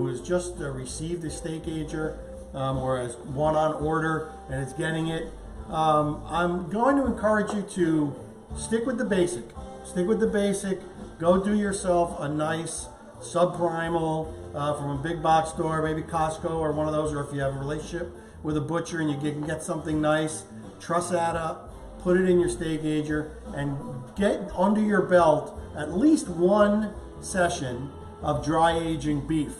who has just received a Steakager or has one on order and is getting it, I'm going to encourage you to stick with the basic. Stick with the basic. Go do yourself a nice subprimal from a big box store, maybe Costco or one of those, or if you have a relationship with a butcher and you can get something nice, truss that up, put it in your Steakager, and get under your belt at least one session of dry aging beef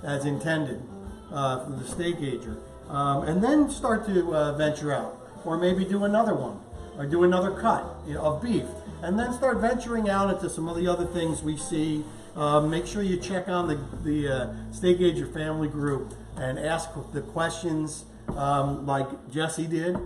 as intended for the Steakager, and then start to venture out, or maybe do another one, or do another cut of beef, and then start venturing out into some of the other things we see. Make sure you check on the Steakager family group and ask the questions like Jesse did,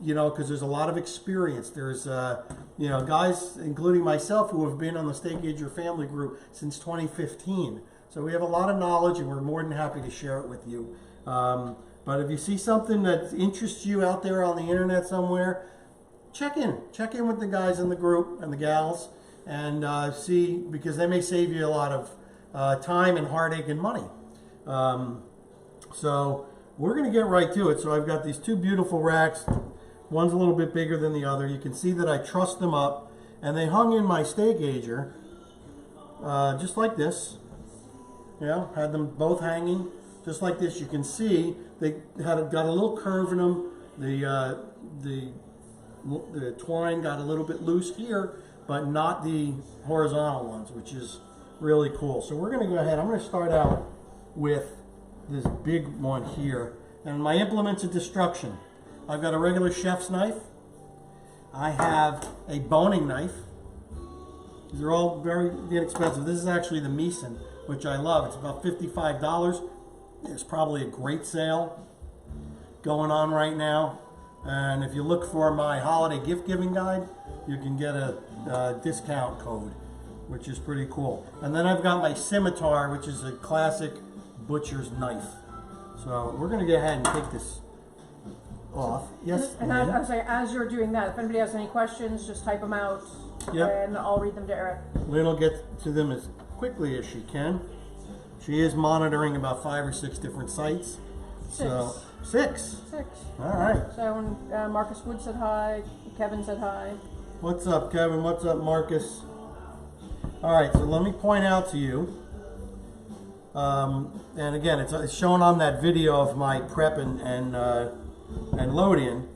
you know, because there's a lot of experience. There's, you know, guys, including myself, who have been on the Steakager family group since 2015. So we have a lot of knowledge, and we're more than happy to share it with you. But if you see something that interests you out there on the internet somewhere, check in with the guys in the group and the gals, and see, because they may save you a lot of time and heartache and money. So we're going to get right to it. So I've got these two beautiful racks. One's a little bit bigger than the other. You can see that I trussed them up, and they hung in my Steakager just like this. You know, had them both hanging just like this. You can see they got a little curve in them. The twine got a little bit loose here, but not the horizontal ones, which is really cool. So we're going to go ahead. I'm going to start out with this big one here, and my implements of destruction. I've got a regular chef's knife. I have a boning knife. These are all very inexpensive. This is actually the Meeson, which I love. It's about $55. There's probably a great sale going on right now. And if you look for my holiday gift giving guide, you can get a discount code, which is pretty cool. And then I've got my scimitar, which is a classic butcher's knife. So we're going to go ahead and take this off. Yes? And I was like, as you're doing that, if anybody has any questions, just type them out, and I'll read them to Eric. Lynn will get to them as quickly as she can. She is monitoring about 5 or 6 different sites. So, six. All right. So Marcus Wood said hi. Kevin said hi. What's up, Kevin? What's up, Marcus? All right, so let me point out to you, and again, it's shown on that video of my prep and load-in.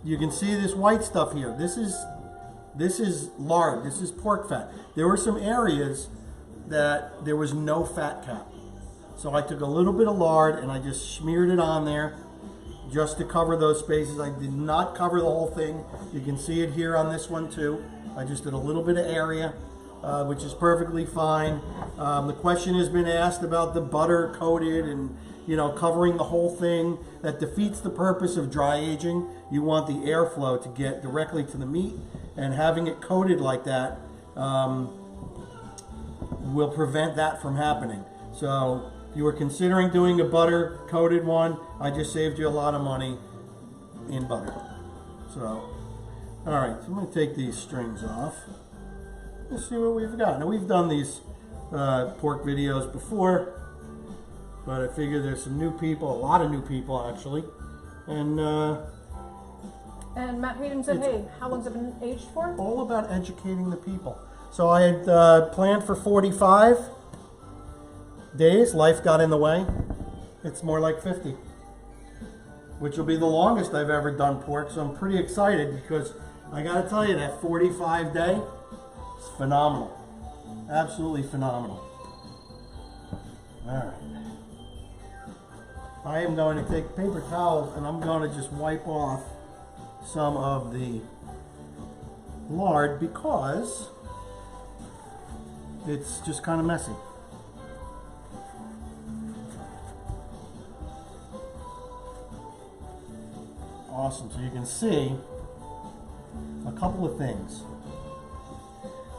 You can see this white stuff here. This is lard. This is pork fat. There were some areas that there was no fat cap. So I took a little bit of lard and I just smeared it on there just to cover those spaces. I did not cover the whole thing. You can see it here on this one too. I just did a little bit of area, which is perfectly fine. The question has been asked about the butter coated and, you know, covering the whole thing. That defeats the purpose of dry aging. You want the airflow to get directly to the meat, and having it coated like that will prevent that from happening. So if you were considering doing a butter coated one, I just saved you a lot of money in butter. So, all right, so I'm going to take these strings off. Let's see what we've got. Now, we've done these pork videos before, but I figure there's some new people, a lot of new people actually. And Matt Hayden said, hey, how long's it been aged for? All about educating the people. So I had planned for 45 days. Life got in the way. It's more like 50, which will be the longest I've ever done pork. So I'm pretty excited, because I got to tell you, that 45 day is phenomenal. Absolutely phenomenal. All right. I am going to take paper towels and I'm going to just wipe off some of the lard, because it's just kind of messy. Awesome. So you can see a couple of things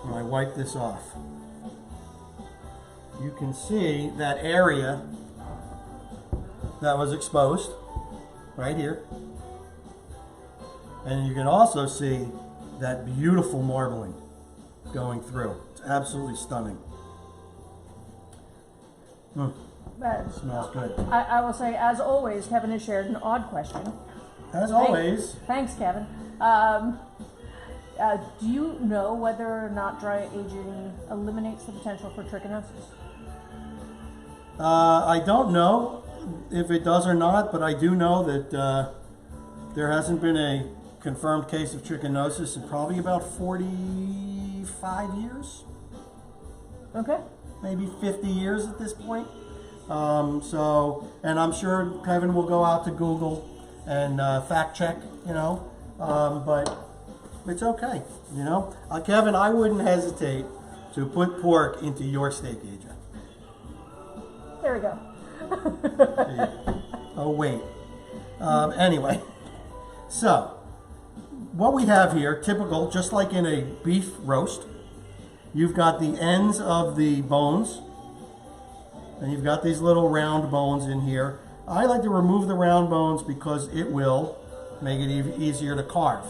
when I wipe this off. You can see that area that was exposed right here. And you can also see that beautiful marbling going through. It's absolutely stunning. Smells good. I will say, as always, Kevin has shared an odd question. As always. Thanks, Kevin. Do you know whether or not dry aging eliminates the potential for trichinosis? I don't know if it does or not, but I do know that there hasn't been a confirmed case of trichinosis in probably about 45 years. Okay. Maybe 50 years at this point. And I'm sure Kevin will go out to Google and fact check, but it's okay, Kevin, I wouldn't hesitate to put pork into your Steakager. There we go. Oh, wait. Anyway, so what we have here, typical, just like in a beef roast, you've got the ends of the bones, and you've got these little round bones in here. I like to remove the round bones because it will make it easier to carve.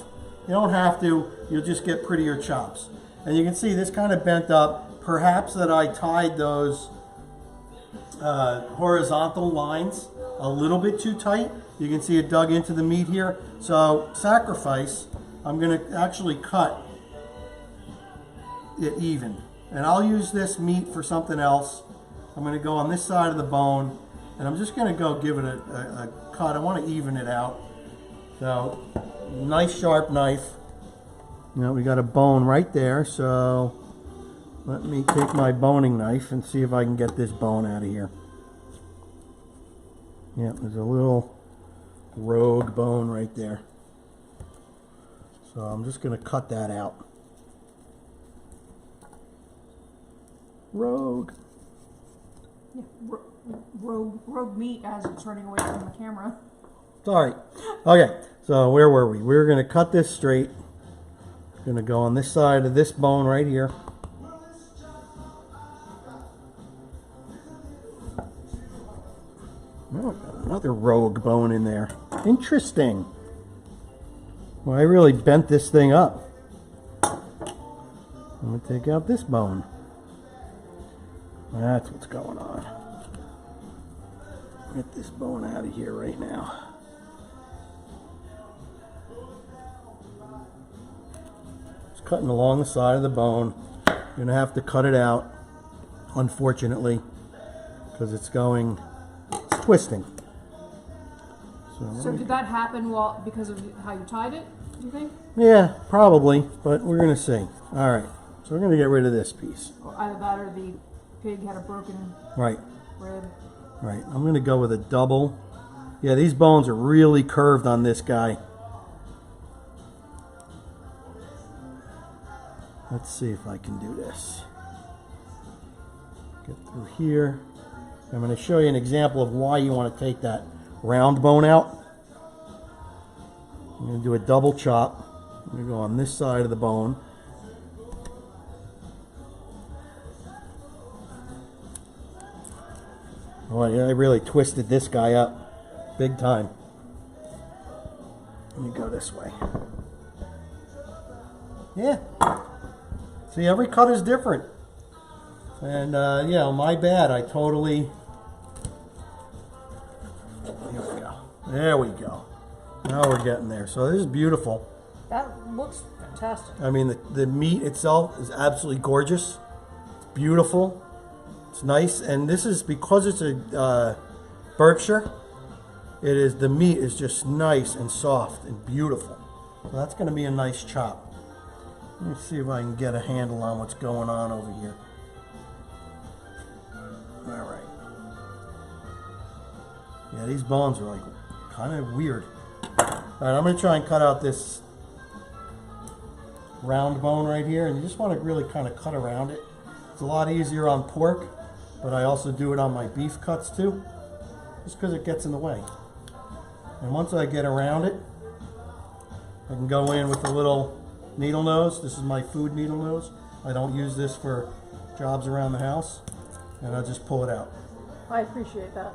You don't have to, you'll just get prettier chops. And you can see this kind of bent up. Perhaps that I tied those horizontal lines a little bit too tight. You can see it dug into the meat here. So sacrifice, I'm going to actually cut it even. And I'll use this meat for something else. I'm going to go on this side of the bone, and I'm just going to go give it a cut. I want to even it out. So, nice sharp knife. We got a bone right there, so let me take my boning knife and see if I can get this bone out of here. Yeah, there's a little rogue bone right there. So I'm just going to cut that out. Rogue. Yeah, rogue meat as it's running away from the camera. Sorry. Okay, so where were we? We were going to cut this straight. Going to go on this side of this bone right here. Oh, got another rogue bone in there. Interesting. Well, I really bent this thing up. I'm going to take out this bone. That's what's going on. Get this bone out of here right now. It's cutting along the side of the bone. You're going to have to cut it out, unfortunately, because it's twisting. So did that happen because of how you tied it, do you think? Yeah, probably, but we're going to see. All right, so we're going to get rid of this piece. Or either that or the pig had a broken rib. Right. I'm going to go with a double. Yeah, these bones are really curved on this guy. Let's see if I can do this. Get through here. I'm going to show you an example of why you want to take that round bone out. I'm going to do a double chop. I'm going to go on this side of the bone. Oh, I really twisted this guy up big time. Let me go this way. Yeah. See, every cut is different. And, yeah, my bad. I totally... Here we go. There we go. Now we're getting there. So this is beautiful. That looks fantastic. I mean, the meat itself is absolutely gorgeous. It's beautiful. It's nice. And this is, because it's a Berkshire, the meat is just nice and soft and beautiful. So that's going to be a nice chop. Let me see if I can get a handle on what's going on over here. All right. Yeah, these bones are like kind of weird. All right, I'm going to try and cut out this round bone right here, and you just want to really kind of cut around it. It's a lot easier on pork, but I also do it on my beef cuts too, just because it gets in the way. And once I get around it, I can go in with a little needle nose. This is my food needle nose. I don't use this for jobs around the house, and I'll just pull it out. I appreciate that.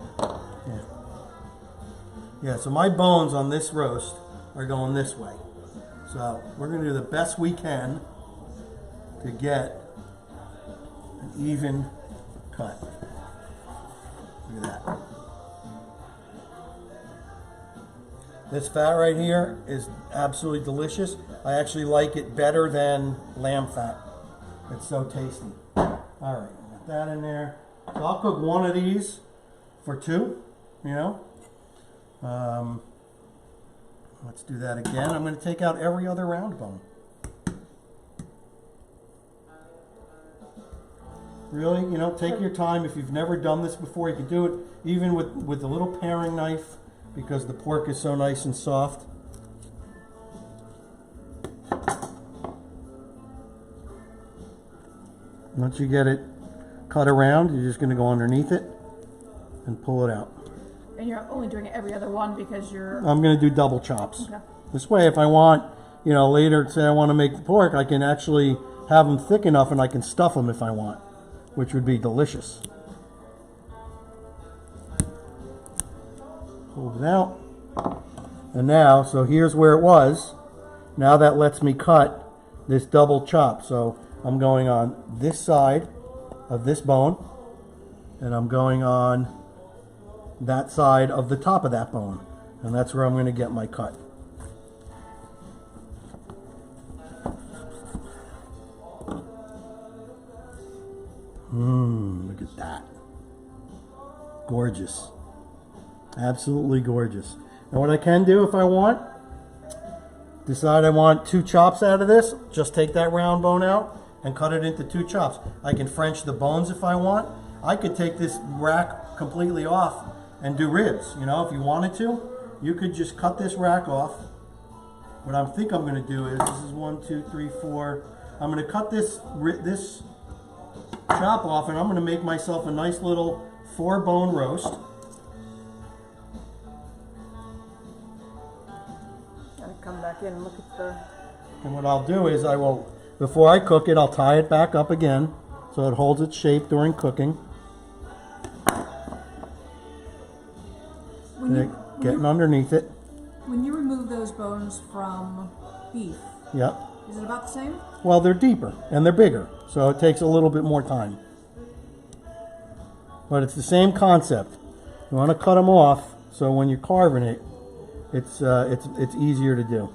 Yeah. Yeah, so my bones on this roast are going this way. So we're going to do the best we can to get an even cut. Look at that. This fat right here is absolutely delicious. I actually like it better than lamb fat. It's so tasty. All right, got that in there. So I'll cook one of these for two, you know. Let's do that again. I'm going to take out every other round bone. Really, you know, take your time. If you've never done this before, you can do it even with a little paring knife because the pork is so nice and soft. Once you get it cut around, you're just going to go underneath it and pull it out. And you're only doing it every other one because you're... I'm going to do double chops. Okay. This way, if I want, you know, later, say I want to make the pork, I can actually have them thick enough and I can stuff them if I want, which would be delicious. Pull it out. And now, so here's where it was. Now that lets me cut this double chop. So I'm going on this side of this bone, and I'm going on that side of the top of that bone. And that's where I'm going to get my cut. Look at that. Gorgeous. Absolutely gorgeous. And what I can do if I want, decide I want 2 chops out of this, just take that round bone out and cut it into 2 chops. I can French the bones if I want. I could take this rack completely off and do ribs, you know, if you wanted to. You could just cut this rack off. What I think I'm going to do is, this is 1, 2, 3, 4. I'm going to cut this chop off, and I'm going to make myself a nice little 4-bone roast. Gotta come back in and look at the... And what I'll do is I will, before I cook it, I'll tie it back up again so it holds its shape during cooking. Getting underneath it. When you remove those bones from beef, yep. Is it about the same? Well, they're deeper and they're bigger, so it takes a little bit more time. But it's the same concept. You want to cut them off so when you're carving it, it's easier to do.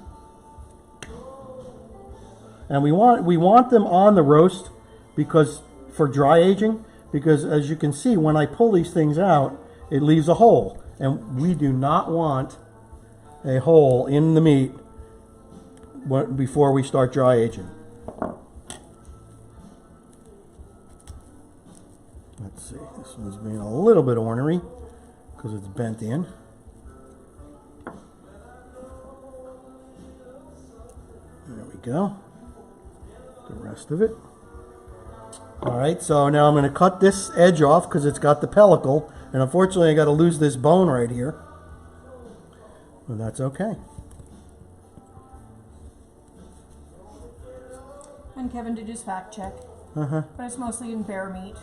And we want them on the roast because for dry aging, because as you can see, when I pull these things out, it leaves a hole. And we do not want a hole in the meat before we start dry aging. Let's see, this one's being a little bit ornery because it's bent in. There we go. The rest of it. All right, so now I'm going to cut this edge off because it's got the pellicle. And unfortunately, I got to lose this bone right here. But that's okay. And Kevin did his fact check. But it's mostly in bear meat.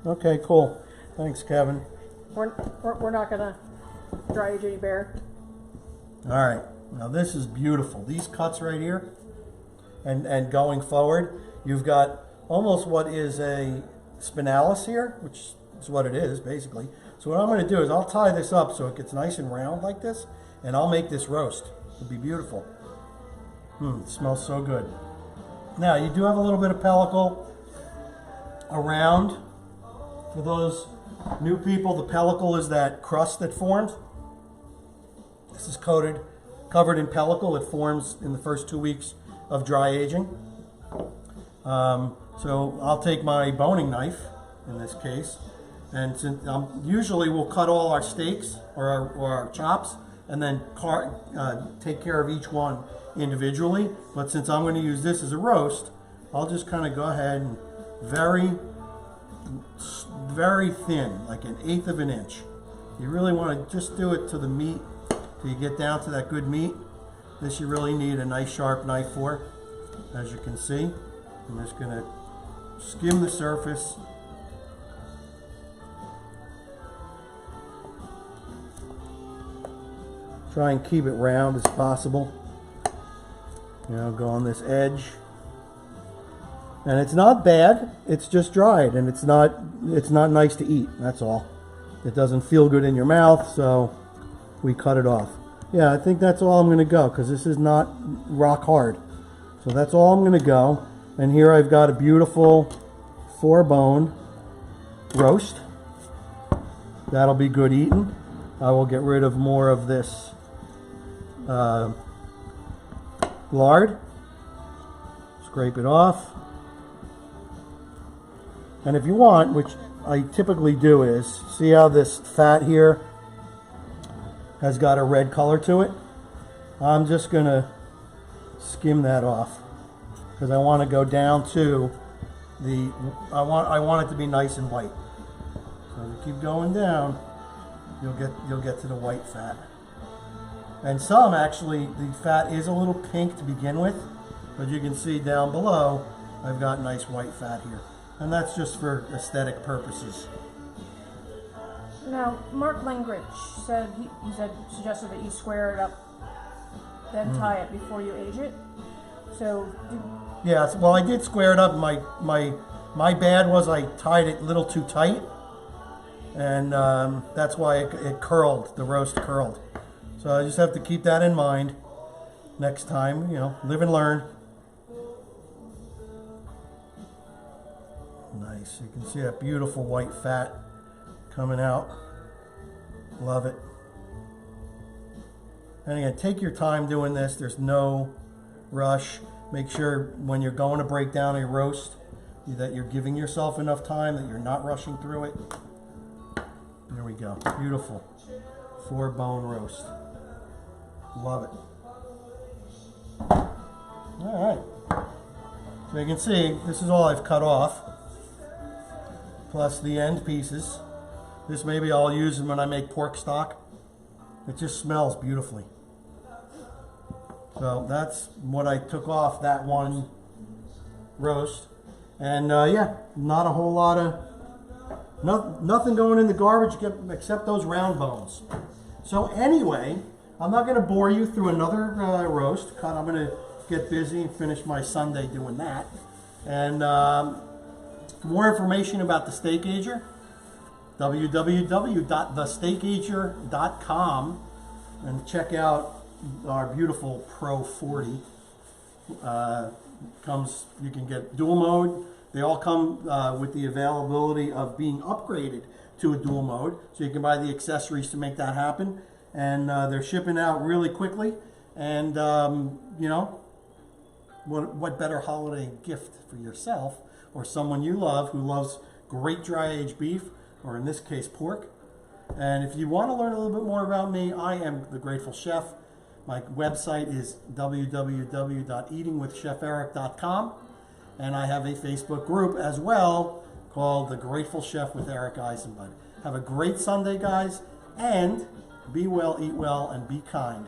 Okay, cool. Thanks, Kevin. We're not going to dry age any bear. All right. Now this is beautiful. These cuts right here. And going forward, you've got almost what is a spinalis here, which is what it is, basically. So what I'm going to do is I'll tie this up so it gets nice and round like this, and I'll make this roast. It'll be beautiful. It smells so good. Now, you do have a little bit of pellicle around. For those new people, the pellicle is that crust that forms. This is covered in pellicle. It forms in the first 2 weeks of dry aging. So I'll take my boning knife, in this case, and since usually we'll cut all our steaks or our chops and then take care of each one individually. But since I'm going to use this as a roast, I'll just kind of go ahead and very thin, like 1/8 of an inch. You really want to just do it to the meat till you get down to that good meat. This you really need a nice sharp knife for, as you can see. I'm just going to skim the surface. Try and keep it round as possible. You know, go on this edge. And it's not bad, it's just dried, and it's not nice to eat, that's all. it doesn't feel good in your mouth, so we cut it off. Yeah, I think that's all I'm going to go, because this is not rock hard. So that's all I'm going to go. And here I've got a beautiful 4-bone roast. That'll be good eating. I will get rid of more of this lard. Scrape it off. And if you want, which I typically do, is see how this fat here has got a red color to it? I'm just going to skim that off, because I want to go down to the, I want it to be nice and white. So if you keep going down, you'll get to the white fat. And some actually, the fat is a little pink to begin with, but you can see down below I've got nice white fat here. And that's just for aesthetic purposes. Now, Mark Langridge said, suggested that you square it up, then tie it before you age it. So, yeah, well, I did square it up. My bad was I tied it a little too tight, and that's why it curled, the roast curled. So I just have to keep that in mind next time, you know, live and learn. Nice, you can see that beautiful white fat coming out. Love it. And again, take your time doing this. There's no rush. Make sure when you're going to break down a roast that you're giving yourself enough time, that you're not rushing through it. There we go. Beautiful 4-bone roast. Love it. All right. So you can see this is all I've cut off, plus the end pieces. This maybe I'll use when I make pork stock. It just smells beautifully. So that's what I took off that one roast. And yeah, not a whole lot of, nothing going in the garbage except those round bones. So anyway, I'm not going to bore you through another roast. I'm going to get busy and finish my Sunday doing that. And more information about the Steakager, www.thesteakager.com, and check out our beautiful Pro 40. You can get dual mode. They all come with the availability of being upgraded to a dual mode, so you can buy the accessories to make that happen. And they're shipping out really quickly. And you know, what better holiday gift for yourself or someone you love who loves great dry aged beef, or in this case pork. And if you want to learn a little bit more about me, I am the Grateful Chef. My website is www.eatingwithcheferic.com, and I have a Facebook group as well called The Grateful Chef with Eric Eisenbud. Have a great Sunday, guys, and be well, eat well, and be kind.